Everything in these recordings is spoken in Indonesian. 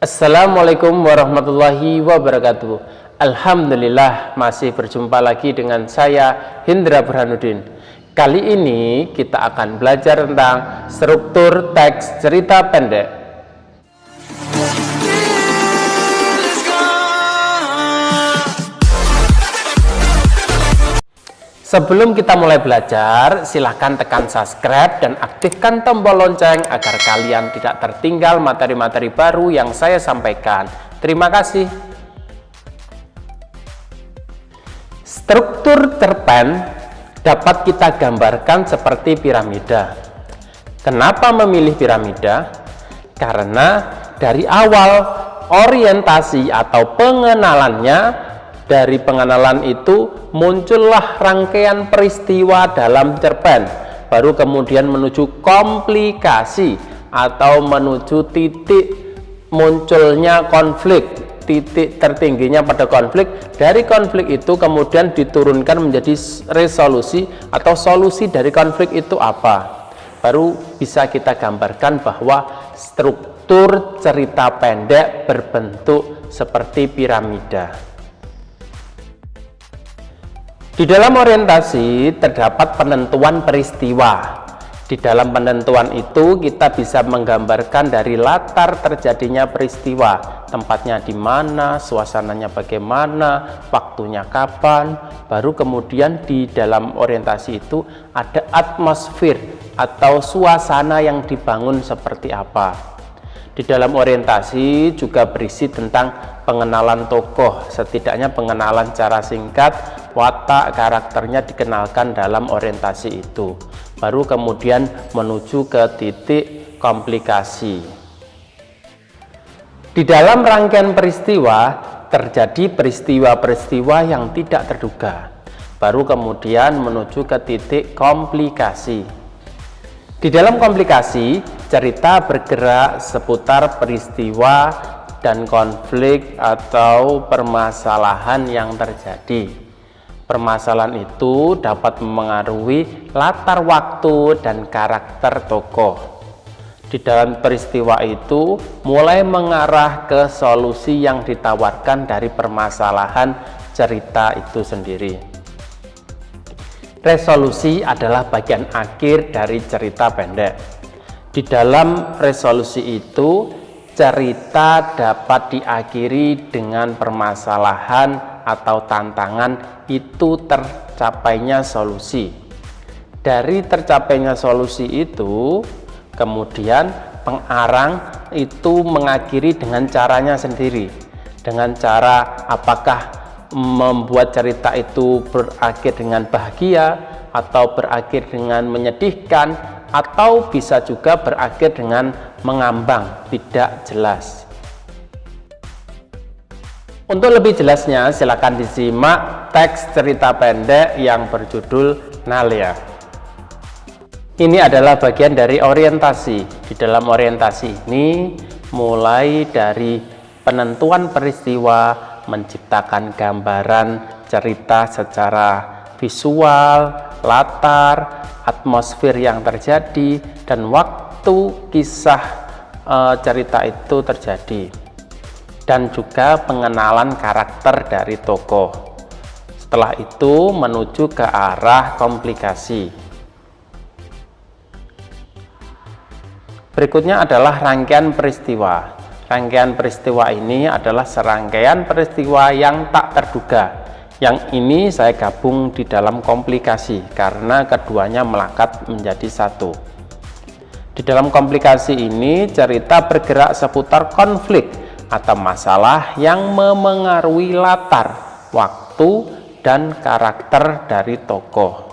Assalamualaikum warahmatullahi wabarakatuh. Alhamdulillah masih berjumpa lagi dengan saya Hendra Burhanuddin. Kali ini kita akan belajar tentang struktur teks cerita pendek. Sebelum kita mulai belajar, silahkan tekan subscribe dan aktifkan tombol lonceng agar kalian tidak tertinggal materi-materi baru yang saya sampaikan. Terima kasih. Struktur cerpen dapat kita gambarkan seperti piramida. Kenapa memilih piramida? Karena dari awal orientasi atau pengenalannya, dari pengenalan itu muncullah rangkaian peristiwa dalam cerpen, baru kemudian menuju komplikasi atau menuju titik munculnya konflik, titik tertingginya pada konflik. Dari konflik itu kemudian diturunkan menjadi resolusi atau solusi dari konflik itu apa, baru bisa kita gambarkan bahwa struktur cerita pendek berbentuk seperti piramida. Di dalam orientasi terdapat penentuan peristiwa. Di dalam penentuan itu kita bisa menggambarkan dari latar terjadinya peristiwa, tempatnya di mana, suasananya bagaimana, waktunya kapan, baru kemudian di dalam orientasi itu ada atmosfer atau suasana yang dibangun seperti apa. Di dalam orientasi juga berisi tentang pengenalan tokoh, setidaknya pengenalan secara singkat, watak karakternya dikenalkan dalam orientasi itu, baru kemudian menuju ke titik komplikasi. Di dalam rangkaian peristiwa terjadi peristiwa-peristiwa yang tidak terduga, baru kemudian menuju ke titik komplikasi. Di dalam komplikasi, cerita bergerak seputar peristiwa dan konflik atau permasalahan yang terjadi. Permasalahan itu dapat memengaruhi latar waktu dan karakter tokoh. Di dalam peristiwa itu mulai mengarah ke solusi yang ditawarkan dari permasalahan cerita itu sendiri. Resolusi adalah bagian akhir dari cerita pendek. Di dalam resolusi itu, cerita dapat diakhiri dengan permasalahan atau tantangan itu tercapainya solusi. Dari tercapainya solusi itu, kemudian pengarang itu mengakhiri dengan caranya sendiri. Dengan cara apakah membuat cerita itu berakhir dengan bahagia, atau berakhir dengan menyedihkan, atau bisa juga berakhir dengan mengambang, tidak jelas. Untuk lebih jelasnya silakan disimak teks cerita pendek yang berjudul Nalia. Ini adalah bagian dari orientasi. Di dalam orientasi ini mulai dari penentuan peristiwa, menciptakan gambaran cerita secara visual, latar, atmosfer yang terjadi, dan waktu kisah cerita itu terjadi, dan juga pengenalan karakter dari tokoh. Setelah itu menuju ke arah komplikasi. Berikutnya adalah rangkaian peristiwa. Rangkaian peristiwa ini adalah serangkaian peristiwa yang tak terduga. Yang ini saya gabung di dalam komplikasi karena keduanya melekat menjadi satu. Di dalam komplikasi ini cerita bergerak seputar konflik atau masalah yang memengaruhi latar, waktu, dan karakter dari tokoh.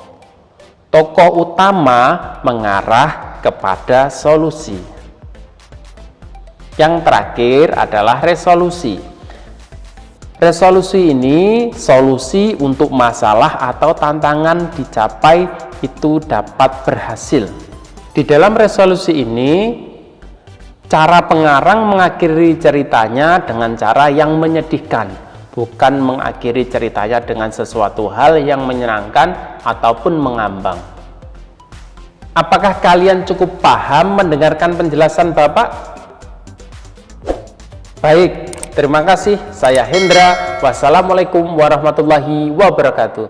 Tokoh utama mengarah kepada solusi. Yang terakhir adalah resolusi. Resolusi ini solusi untuk masalah atau tantangan dicapai itu dapat berhasil. Di dalam resolusi ini, cara pengarang mengakhiri ceritanya dengan cara yang menyedihkan, bukan mengakhiri ceritanya dengan sesuatu hal yang menyenangkan ataupun mengambang. Apakah kalian cukup paham mendengarkan penjelasan Bapak? Baik, terima kasih. Saya Hendra. Wassalamualaikum warahmatullahi wabarakatuh.